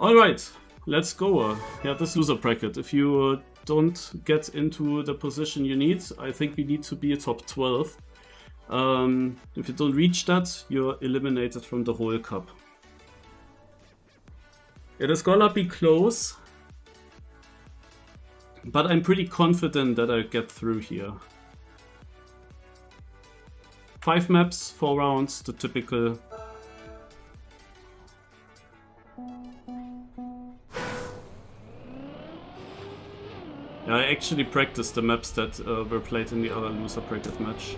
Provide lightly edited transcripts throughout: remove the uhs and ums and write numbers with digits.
Alright, let's go. Yeah, this loser bracket. If you don't get into the position you need, I think we need to be a top 12. If you don't reach that, you're eliminated from the whole cup. It is gonna be close, but I'm pretty confident that I'll get through here. 5 maps, 4 rounds, the typical. Yeah, I actually practiced the maps that were played in the other loser bracket match.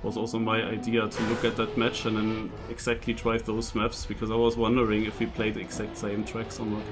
Was also my idea to look at that match and then exactly drive those maps, because I was wondering if we played the exact same tracks or not.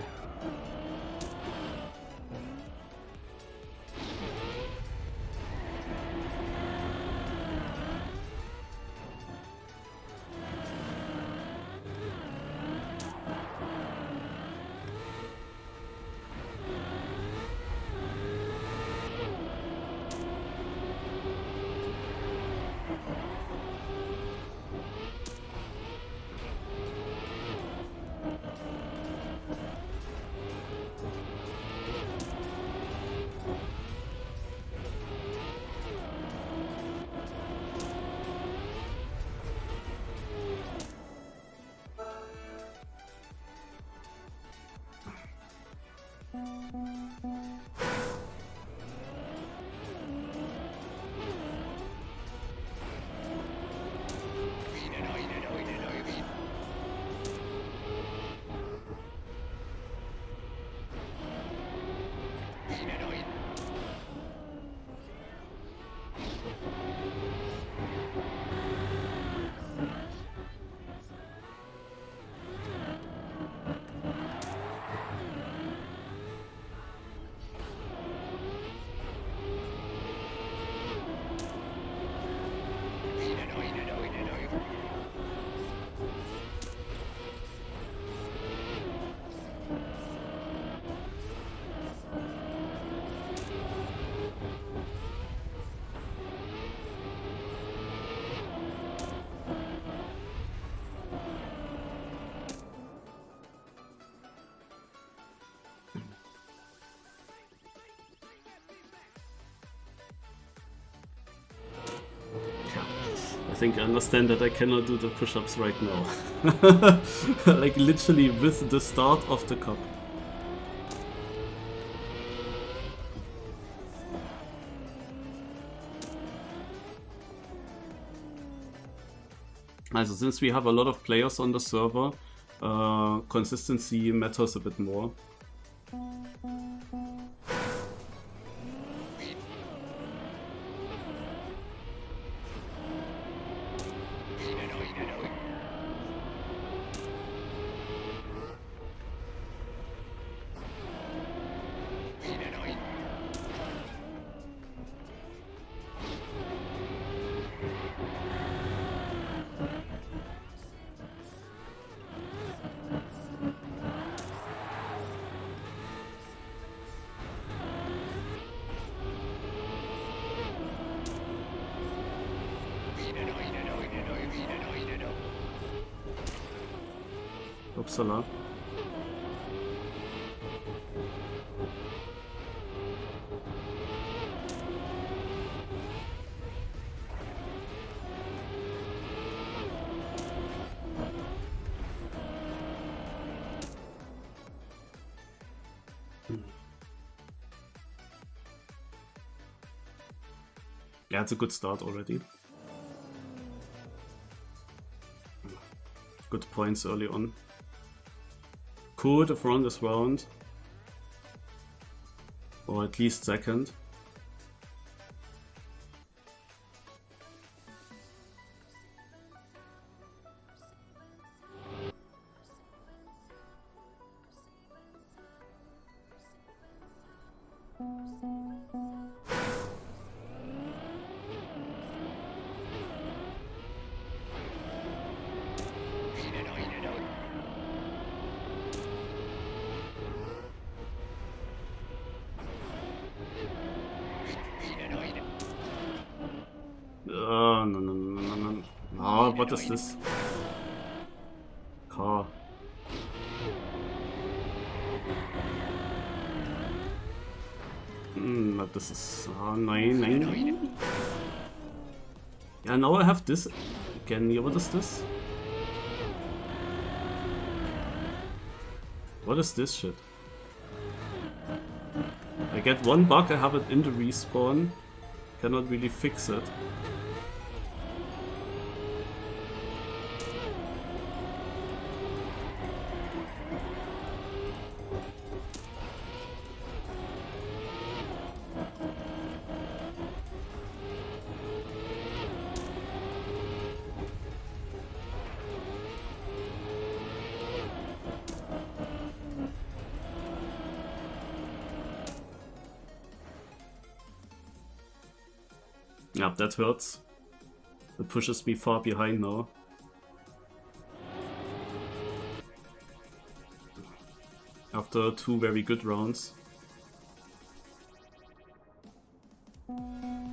I think I understand that I cannot do the push-ups right now. Like literally with the start of the cup. Also, since we have a lot of players on the server, consistency matters a bit more. Upsala. Yeah, it's a good start already. Good points early on. Could have run this round, or at least second. what is this? Car. But this is... nine. Yeah, now I have this again here. What is this? What is this shit? I get one bug, I have it in the respawn. Cannot really fix it. Yeah, that hurts. It pushes me far behind now. After 2 very good rounds. And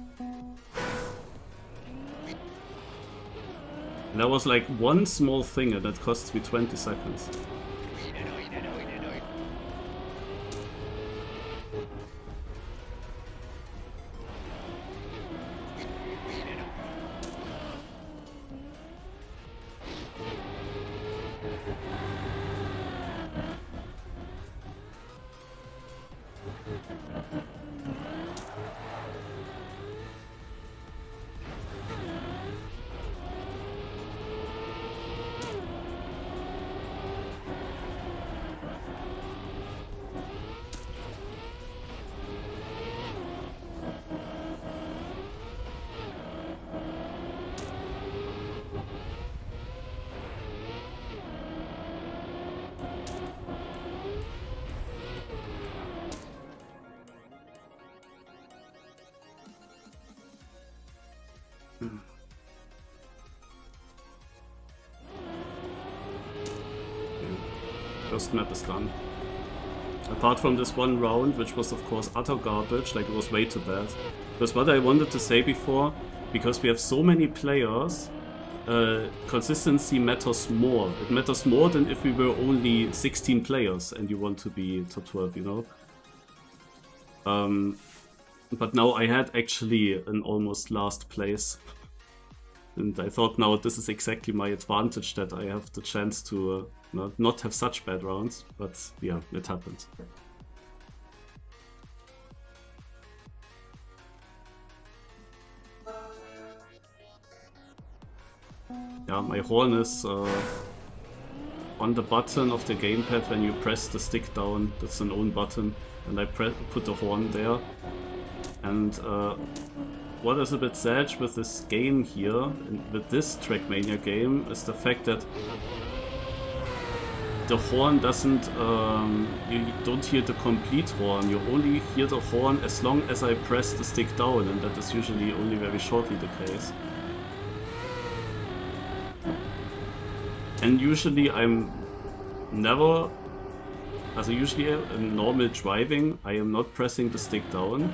that was like one small thing and that costs me 20 seconds. First map is done. Apart from this one round, which was of course utter garbage, like it was way too bad. Because what I wanted to say before, because we have so many players, consistency matters more. It matters more than if we were only 16 players and you want to be top 12, you know? But now I had actually an almost last place. And I thought now this is exactly my advantage, that I have the chance to not have such bad rounds, but yeah, it happened. Yeah, my horn is on the button of the gamepad when you press the stick down. That's an own button, and I put the horn there. And what is a bit sad with this game here, with this Trackmania game, is the fact that the horn doesn't, you don't hear the complete horn, you only hear the horn as long as I press the stick down, and that is usually only very shortly the case. And usually I'm never, usually in normal driving, I am not pressing the stick down.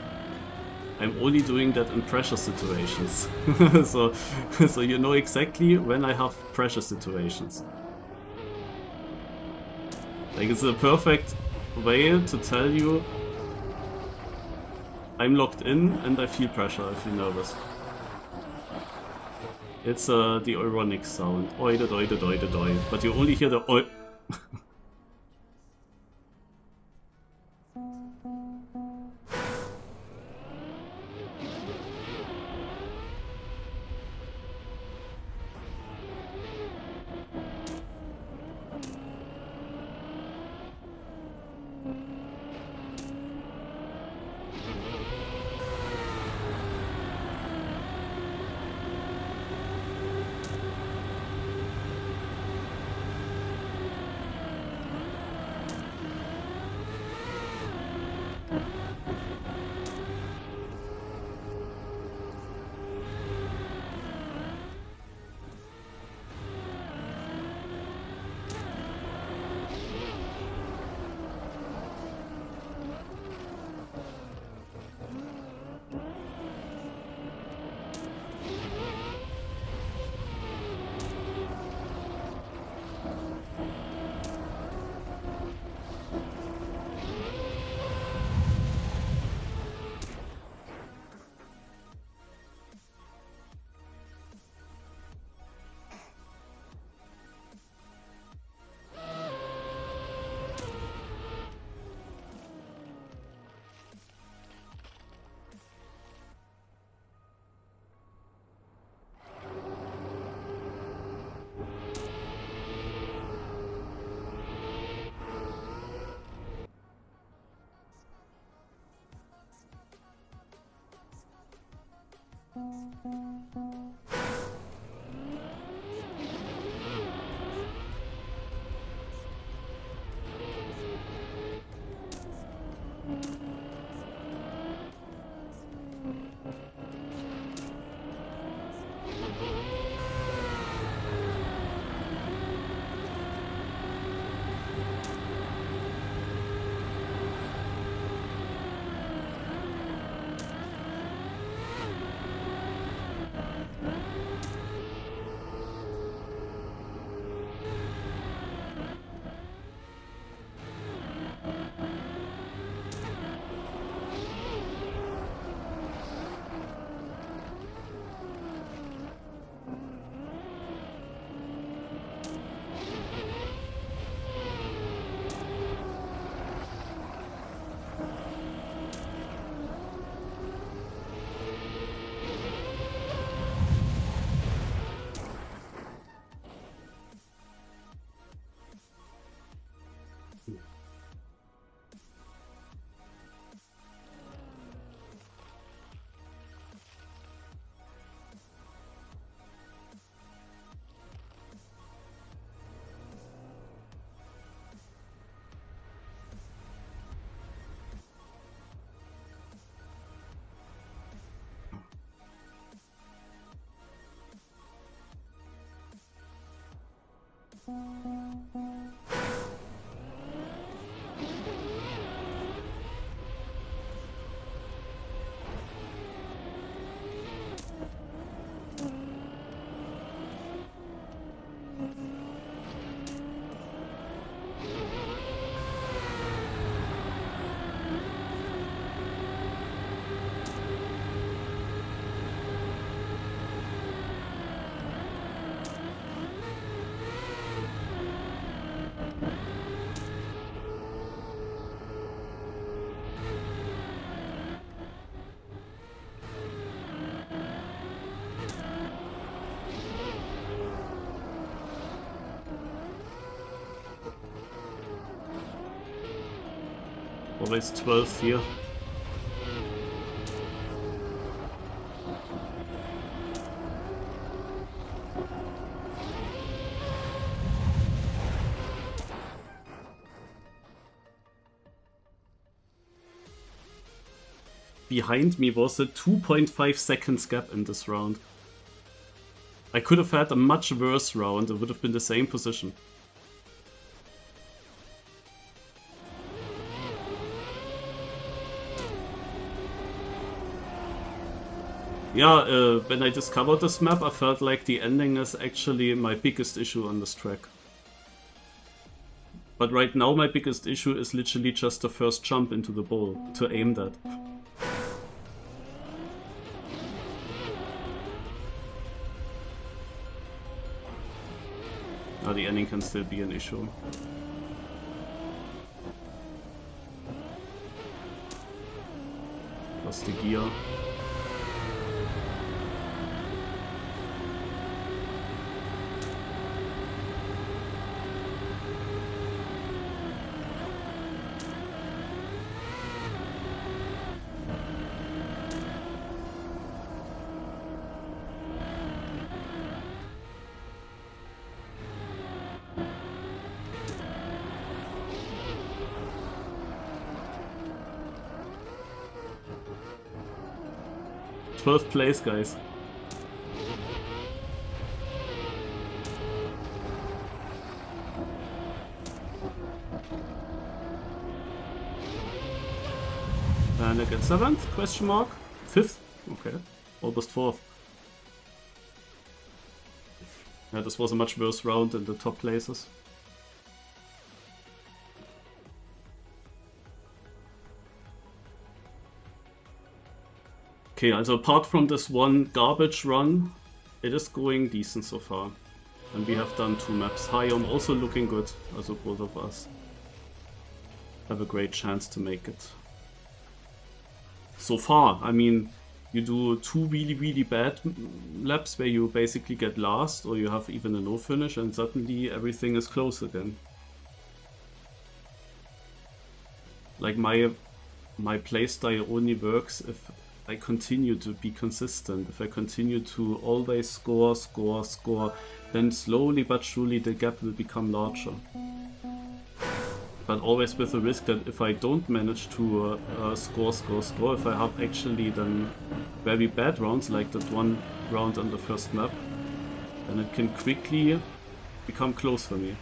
I'm only doing that in pressure situations. so you know exactly when I have pressure situations. Like, it's a perfect way to tell you I'm locked in and I feel pressure, I feel nervous. It's the ironic sound. Oide, doide, doide, doide. But you only hear the oi. Always 12th here. Behind me was a 2.5 seconds gap in this round. I could have had a much worse round, it would have been the same position. Yeah, when I discovered this map, I felt like the ending is actually my biggest issue on this track. But right now my biggest issue is literally just the first jump into the bowl, to aim that. Now the ending can still be an issue. Lost the gear. First place, guys. And again 7th, question mark. 5th? Okay. Almost 4th. Yeah, this was a much worse round in the top places. Okay, also apart from this one garbage run, it is going decent so far. And we have done 2 maps. Hyom also looking good, also both of us have a great chance to make it. So far, I mean, you do 2 really bad laps where you basically get last, or you have even a no finish, and suddenly everything is close again. Like my playstyle only works if I continue to be consistent, if I continue to always score, then slowly but surely the gap will become larger. But always with the risk that if I don't manage to score, if I have actually then very bad rounds, like that one round on the first map, then it can quickly become close for me.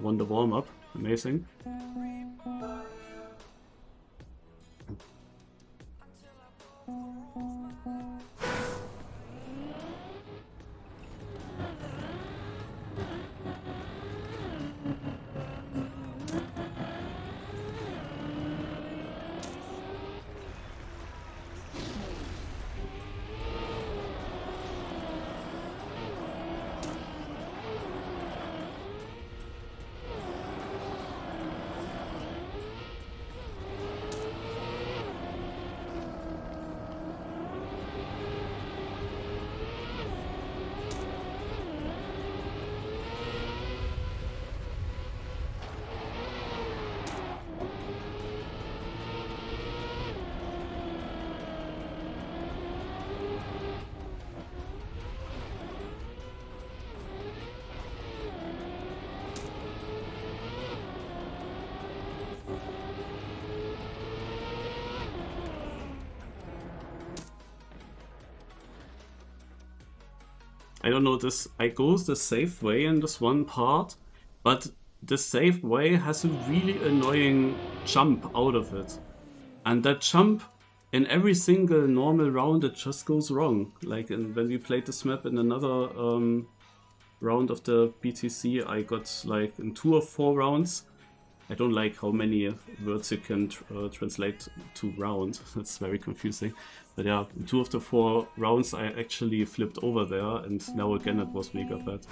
Won the warm-up. Amazing. I don't know, this I go the safe way in this one part, but the safe way has a really annoying jump out of it. And that jump in every single normal round, it just goes wrong. Like when we played this map in another round of the BTC, I got like in 2 or 4 rounds. I don't like how many words you can translate to round. That's very confusing. But yeah, in 2 of the 4 rounds I actually flipped over there, and now again it was mega bad.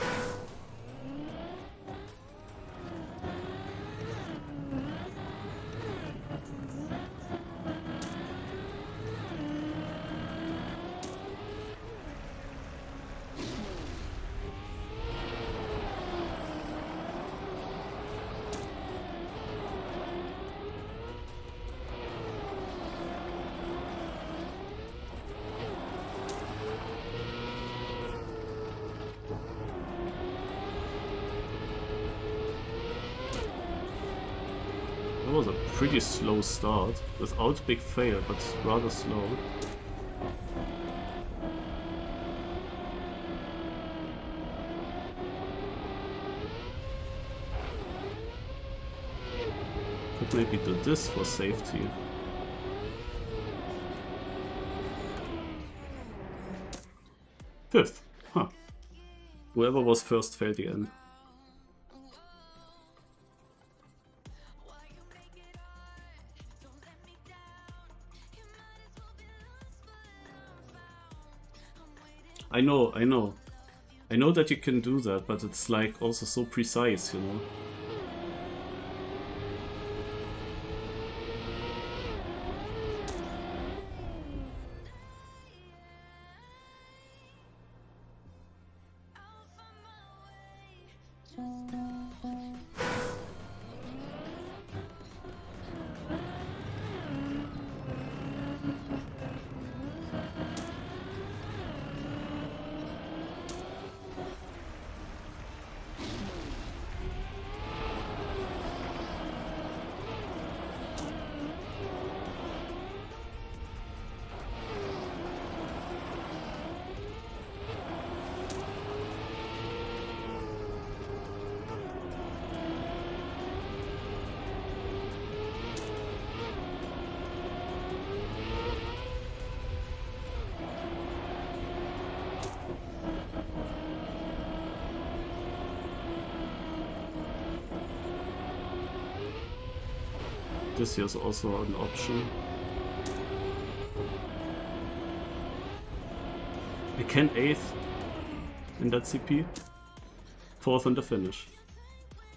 That was a pretty slow start, without big fail, but rather slow. Could maybe do this for safety. Fifth, huh. Whoever was first failed the end. I know that you can do that, but it's like also so precise, you know. This here is also an option. I can 8th in that CP. 4th in the finish.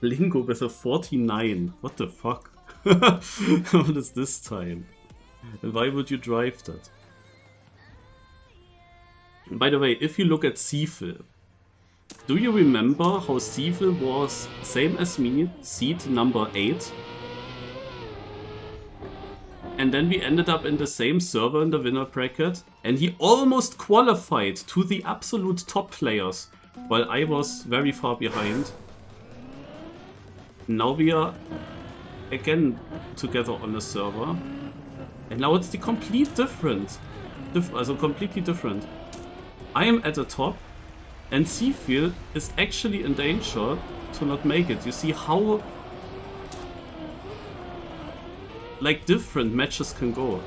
Lingo with a 49. What the fuck? What is this time? And why would you drive that? By the way, if you look at Seafil, do you remember how Seafil was same as me, seed number 8? And then we ended up in the same server in the winner bracket, and he almost qualified to the absolute top players, while I was very far behind. Now we are again together on the server, and now it's the complete different. Also completely different. I am at the top, and Seafield is actually in danger to not make it. You see how like different matches can go.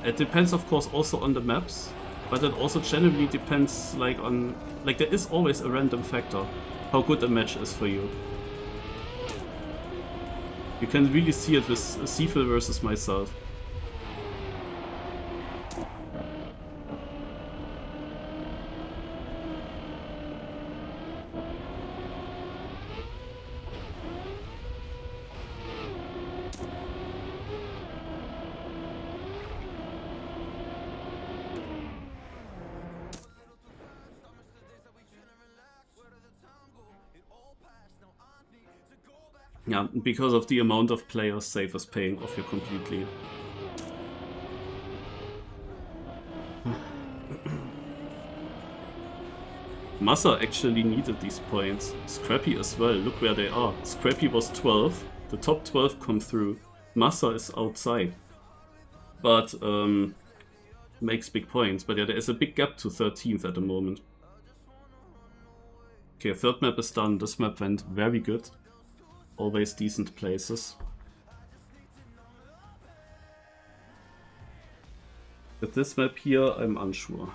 It depends of course also on the maps, but it also generally depends like on, like there is always a random factor how good a match is for you. You can really see it with Seafield versus myself. Yeah, because of the amount of players, Safe is paying off you completely. Massa actually needed these points. Scrappy as well, look where they are. Scrappy was 12, the top 12 come through. Massa is outside, but makes big points. But yeah, there is a big gap to 13th at the moment. Okay, third map is done. This map went very good. Always decent places. With this map here, I'm unsure.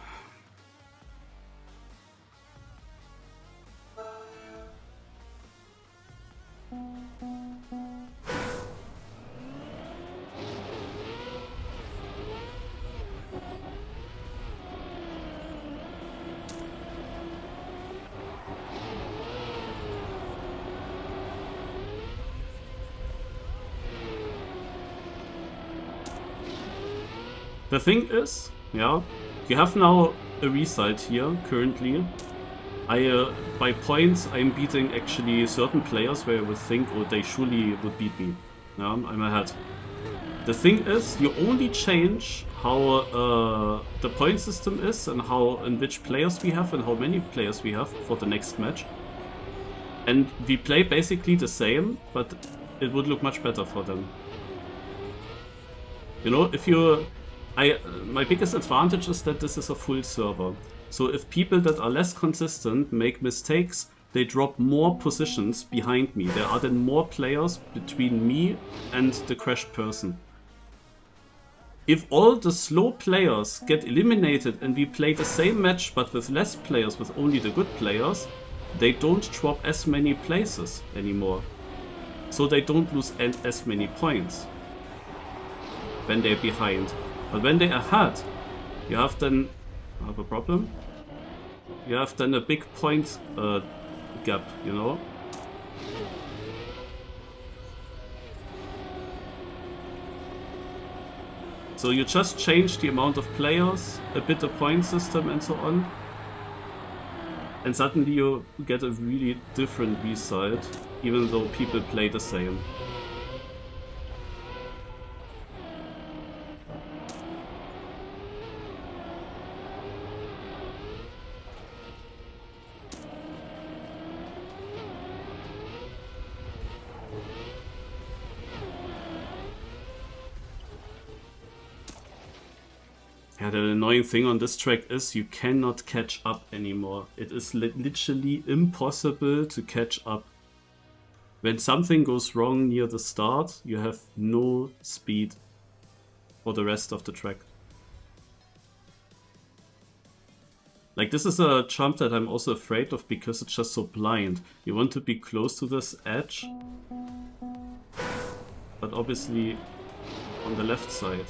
The thing is, yeah, you have now a result here currently. By points, I'm beating actually certain players where I would think, oh, they surely would beat me. Yeah, I'm ahead. The thing is, you only change how the point system is and how and which players we have and how many players we have for the next match. And we play basically the same, but it would look much better for them. You know, if you... my biggest advantage is that this is a full server. So if people that are less consistent make mistakes, they drop more positions behind me. There are then more players between me and the crashed person. If all the slow players get eliminated and we play the same match but with less players, with only the good players, they don't drop as many places anymore. So they don't lose as many points when they're behind. But when they're ahead, you have then a problem. You have then a big point gap, you know. So you just change the amount of players, a bit the point system and so on. And suddenly you get a really different result, even though people play the same. Yeah, the annoying thing on this track is you cannot catch up anymore. It is literally impossible to catch up. When something goes wrong near the start, you have no speed for the rest of the track. Like, this is a jump that I'm also afraid of because it's just so blind. You want to be close to this edge, but obviously on the left side.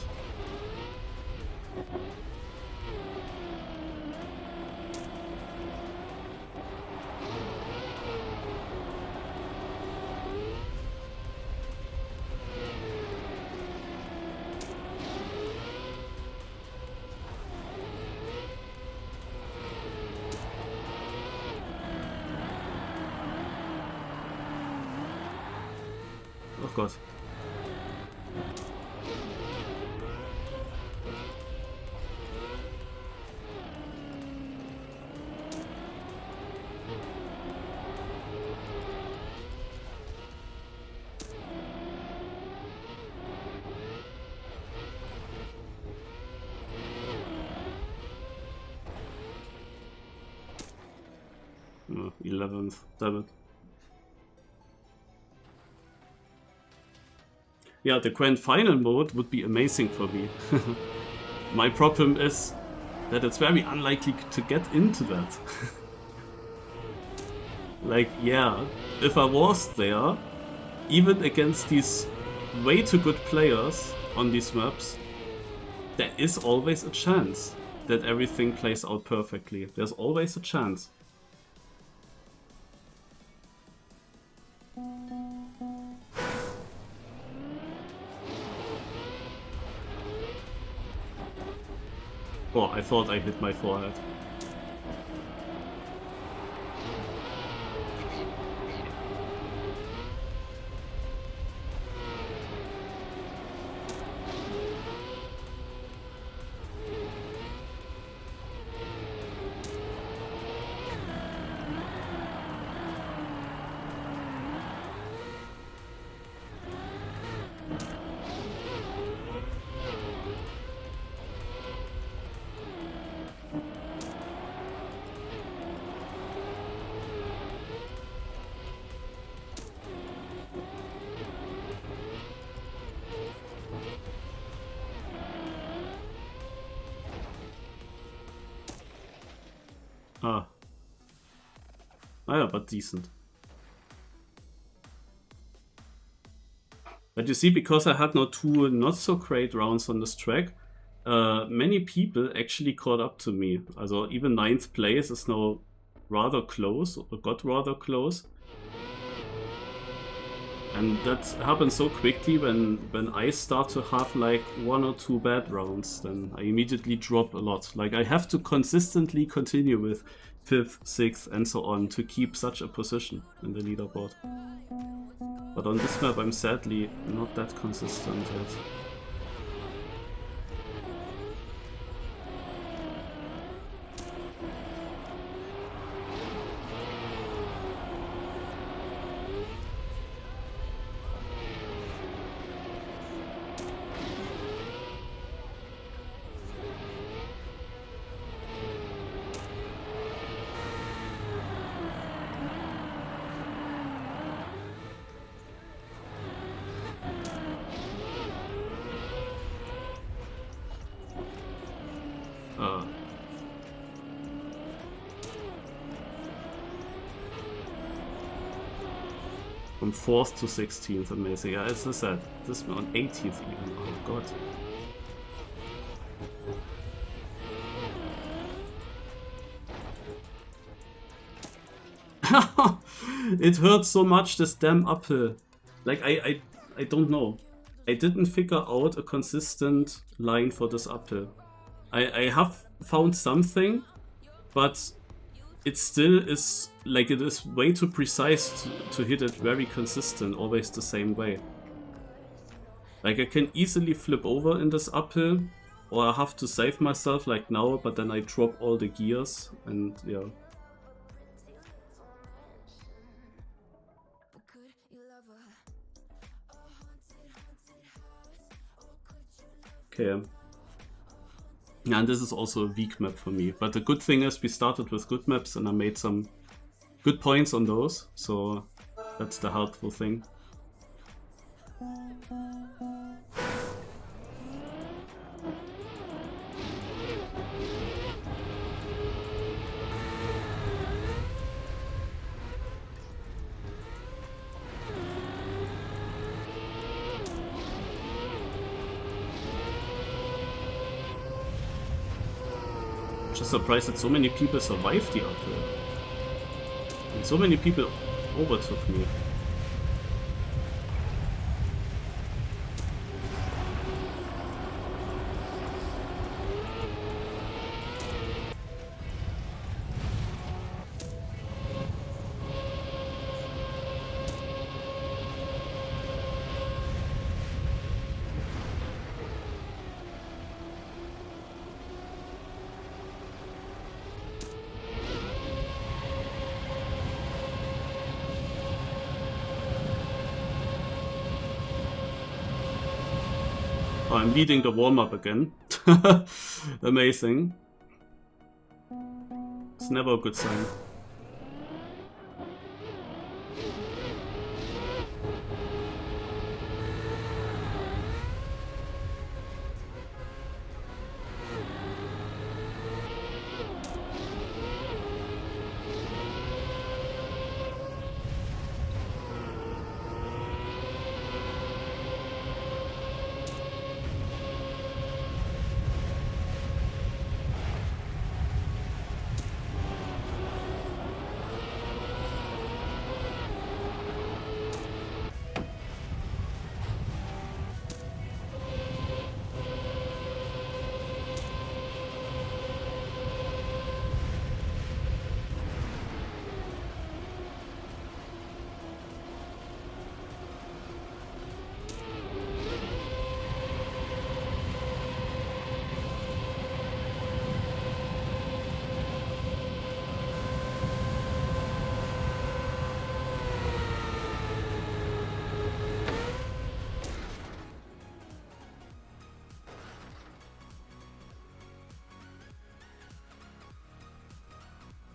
Oh Gott. Oh, 11th, damn it. Yeah, the grand final mode would be amazing for me. My problem is that it's very unlikely to get into that. Like, yeah, if I was there, even against these way too good players on these maps, there is always a chance that everything plays out perfectly. There's always a chance. Oh, I thought I hit my forehead. Ah. Ah ja, but decent. But you see, because I had now two not so great rounds on this track, many people actually caught up to me. Also even 9th place is now rather close, or got rather close. And that happens so quickly when I start to have like 1 or 2 bad rounds, then I immediately drop a lot. Like I have to consistently continue with 5th, 6th and so on to keep such a position in the leaderboard. But on this map I'm sadly not that consistent yet. From 4th to 16th, amazing. Yeah, as I said, this one on 18th even. Oh god. It hurts so much, this damn uphill. Like I don't know. I didn't figure out a consistent line for this uphill. I have found something, but it still is like it is way too precise to hit it very consistent, always the same way. Like I can easily flip over in this uphill, or I have to save myself like now, but then I drop all the gears and yeah. Okay. Yeah, and this is also a weak map for me. But the good thing is we started with good maps and I made some good points on those. So that's the helpful thing. Just surprised that so many people survived the uphill. And so many people overtook me. Oh, I'm leading the warm-up again. Amazing. It's never a good sign.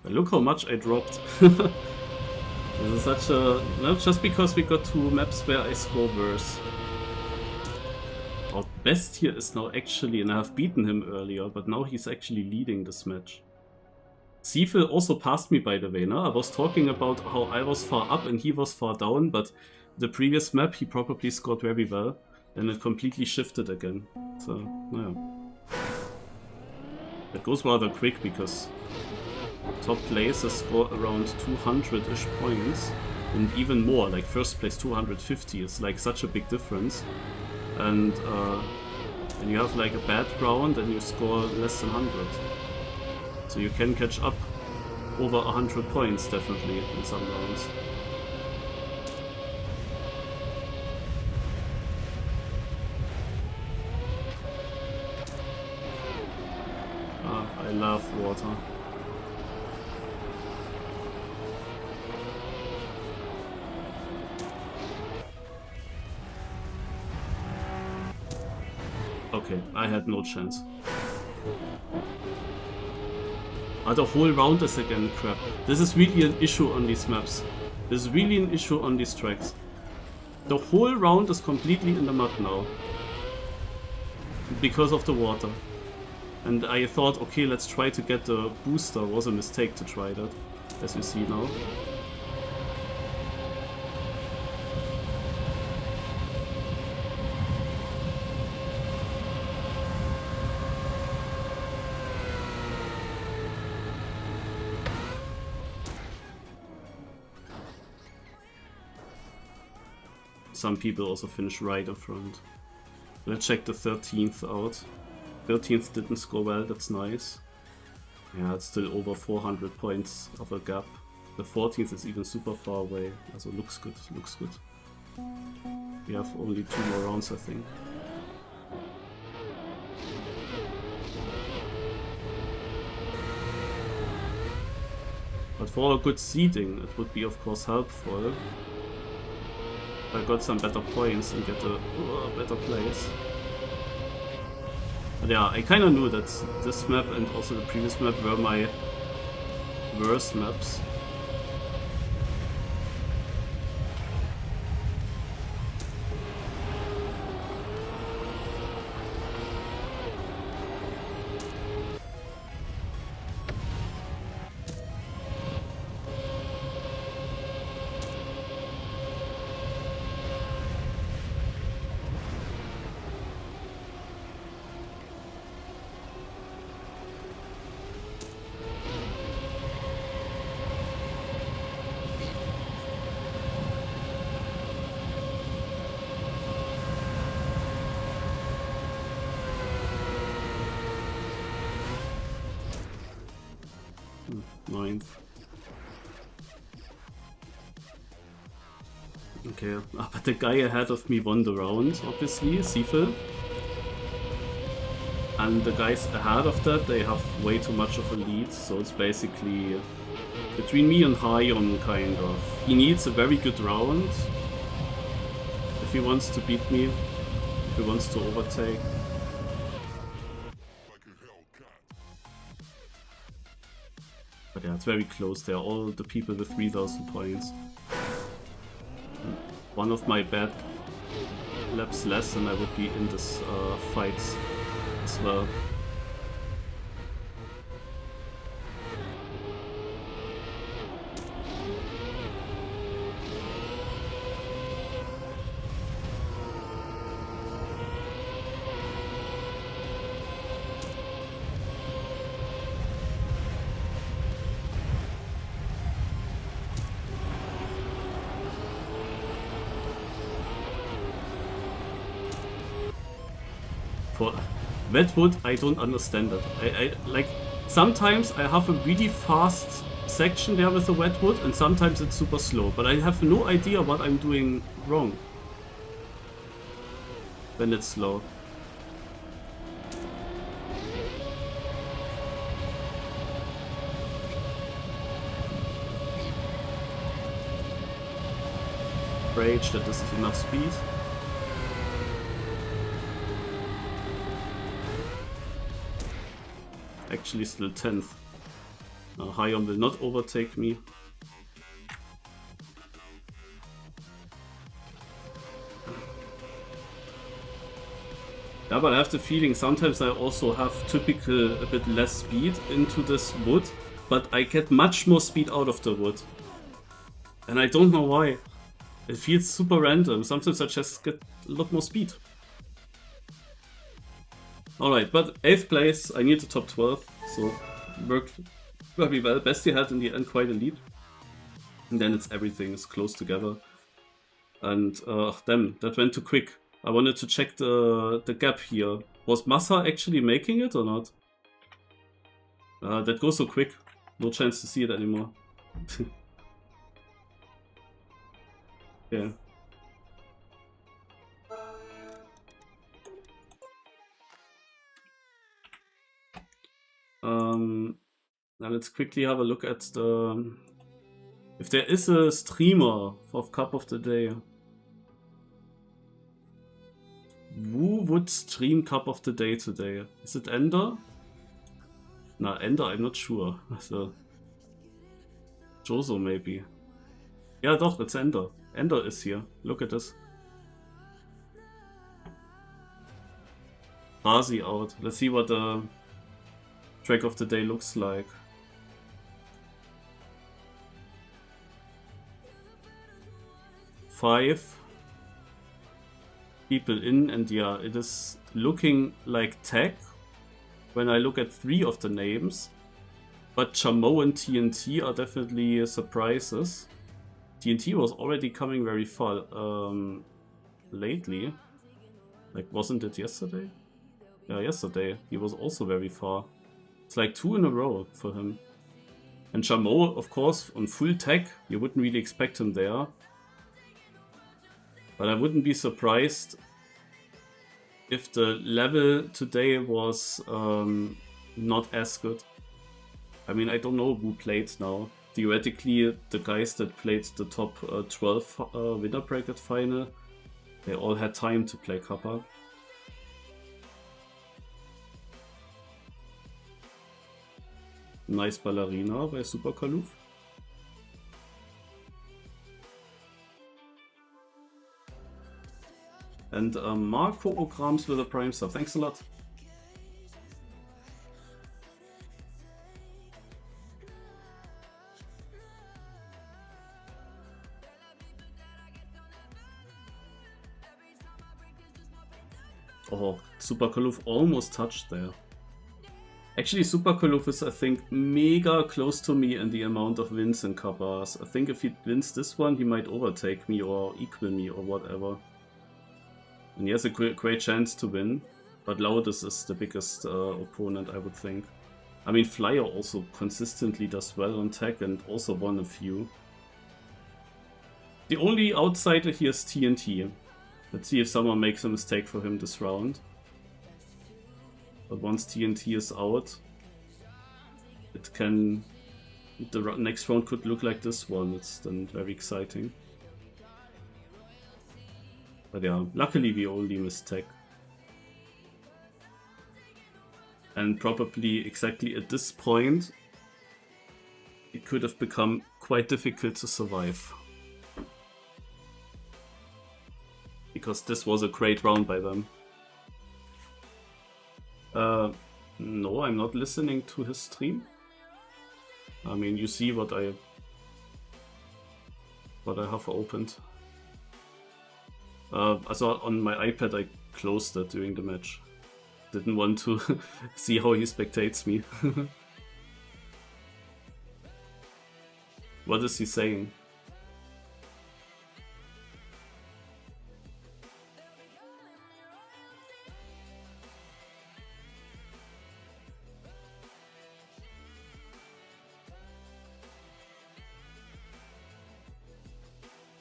Look how much I dropped. This is such a... No, just because we got 2 maps where I score worse. Our best here is now actually, and I have beaten him earlier, but now he's actually leading this match. Seafil also passed me, by the way, no? I was talking about how I was far up and he was far down, but the previous map he probably scored very well, and it completely shifted again. So, yeah. It goes rather quick because top places score around 200-ish points, and even more, like first place 250 is like such a big difference. And when you have like a bad round and you score less than 100. So you can catch up over 100 points definitely in some rounds. I love water. Okay, I had no chance. The whole round is again crap. This is really an issue on these maps. This is really an issue on these tracks. The whole round is completely in the mud now. Because of the water. And I thought, okay, let's try to get the booster. It was a mistake to try that, as you see now. Some people also finish right in front. Let's check the 13th out. 13th didn't score well, that's nice. Yeah, it's still over 400 points of a gap. The 14th is even super far away, also looks good, looks good. We have only 2 more rounds, I think. But for a good seeding, it would be of course helpful. I got some better points and get a better place. But yeah, I kinda knew that this map and also the previous map were my worst maps. 9th. Okay, but the guy ahead of me won the round, obviously, Seafil. And the guys ahead of that, they have way too much of a lead, so it's basically between me and Hyon, kind of. He needs a very good round if he wants to beat me, if he wants to overtake. But yeah, it's very close. They're all the people with 3,000 points. One of my bad laps less and I would be in this fight as well. For Wetwood, I don't understand it. I like, sometimes I have a really fast section there with the Wetwood and sometimes it's super slow, but I have no idea what I'm doing wrong when it's slow. Rage that this is enough speed. Actually still 10th. Hyon will not overtake me. Yeah, but I have the feeling sometimes I also have typical a bit less speed into this wood, but I get much more speed out of the wood. And I don't know why. It feels super random. Sometimes I just get a lot more speed. Alright, but 8th place, I need the top 12, so worked very well. Bestie had in the end quite a lead. And then it's everything is close together. And damn, that went too quick. I wanted to check the gap here. Was Massa actually making it or not? That goes so quick. No chance to see it anymore. Yeah. Now let's quickly have a look at the... If there is a streamer of Cup of the Day. Who would stream Cup of the Day today? Is it Ender? Nah, Ender, I'm not sure. So, Jozo maybe. Yeah, doch, it's Ender. Ender is here. Look at this. Razi out. Let's see what the track of the day looks like. Five people in, and yeah, it is looking like tech when I look at 3 of the names. But Chamo and TNT are definitely surprises. TNT was already coming very far lately. Like, wasn't it yesterday? Yeah, yesterday. He was also very far. It's like 2 in a row for him. And Chamo, of course, on full tech, you wouldn't really expect him there. But I wouldn't be surprised if the level today was not as good. I mean, I don't know who played now. Theoretically, the guys that played the top 12 winner bracket final, they all had time to play Kappa. Nice Ballerina by Super Kaluf. And Marco Ograms with a Prime Sub. Thanks a lot. Oh, Super Kaluf almost touched there. Actually, Super Kaluf is, I think, mega close to me in the amount of wins in Kappas. I think if he wins this one, he might overtake me or equal me or whatever. And he has a great chance to win, but Loudus is the biggest opponent, I would think. I mean, Flyer also consistently does well on tech and also won a few. The only outsider here is TNT. Let's see if someone makes a mistake for him this round. But once TNT is out, it can... the next round could look like this one. It's then very exciting. But yeah, luckily we only missed tech. And probably exactly at this point, it could have become quite difficult to survive. Because this was a great round by them. No, I'm not listening to his stream. I mean, you see what I have opened. Also on my iPad I closed it during the match. Didn't want to see how he spectates me. What is he saying?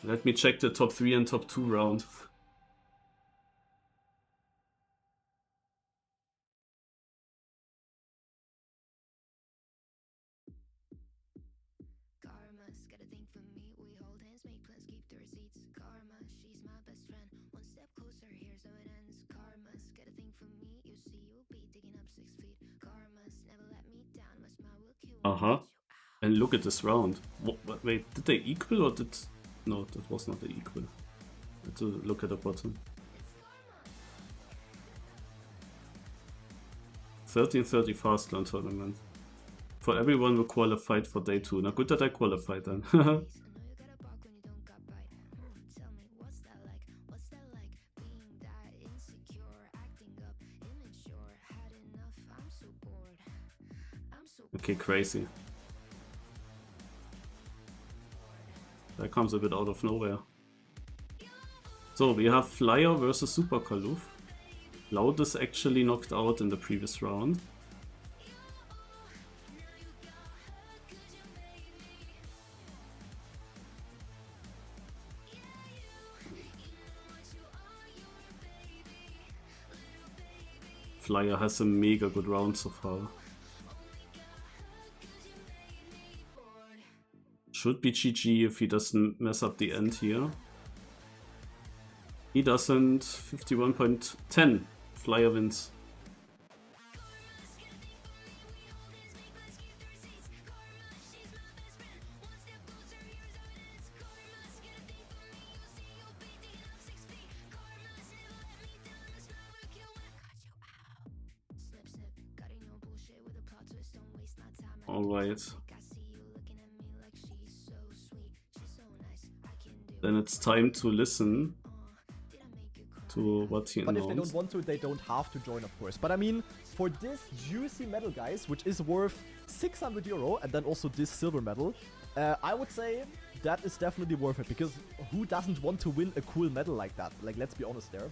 Let me check the top 3 and top 2 round. And look at this round. Wait, did they equal or did... No, that was not the equal. I have to look at the bottom. 1330 Fastlane tournament. For everyone who qualified for day 2. Now good that I qualified then. Okay, crazy. That comes a bit out of nowhere. So we have Flyer versus Super Kaluf. Loud is actually knocked out in the previous round. Flyer has a mega good round so far. Should be GG if he doesn't mess up the end here. He doesn't. 51.10. Flyer wins. Alright. Then it's time to listen to what he announced. But if they don't want to, they don't have to join, of course. But I mean, for this juicy medal, guys, which is worth 600 euro, and then also this silver medal, I would say that is definitely worth it, because who doesn't want to win a cool medal like that? Like, let's be honest there.